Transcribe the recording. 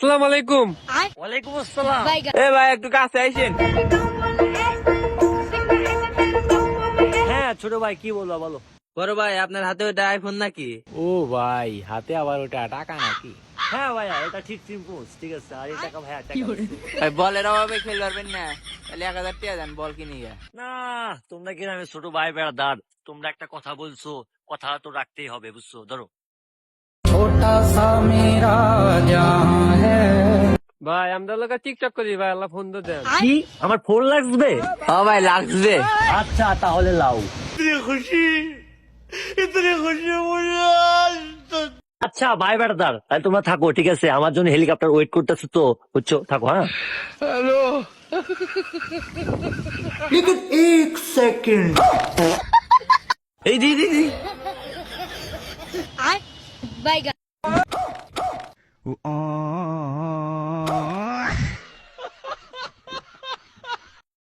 আসসালামু আলাইকুম। ওয়ালাইকুম আসসালাম। এ ভাই একটু কাছে আইসেন। হ্যাঁ ছোট ভাই কি বলবো বলো। বড় ভাই আপনার হাতে ওটা আইফোন নাকি? ও ভাই, হাতে আবার ওটা টাকা নাকি? হ্যাঁ ভাইয়া এটা ঠিক ঠিক আছে। আর এই টাকা ভাইয়া টাকা দিচ্ছি। ভাই বলের অভাবে খেলতে পারবেন না, তাহলে 1000 টাকা দেন বল কিনে গিয়া। না তোমরা কি আমি ছোট ভাই বেড়াদার, তোমরা একটা কথা বলছো, কথা তো রাখতেই হবে বুঝছো। ধরো ভাই আমরা লোক টিকটক করি ভাই, আল্লাহ ফোন তো দেন। কি আমার ফোন লাগবে? ও ভাই লাগবে। আচ্ছা তাহলে লাও। আচ্ছা ভাই বেড়াদার তাহলে তোমরা থাকো, ঠিক আছে? আমার জন্য হেলিকপ্টার ওয়েট করতেছো তো, বুঝছো? থাকো হ্যাঁ। এই দিদি Bye guys.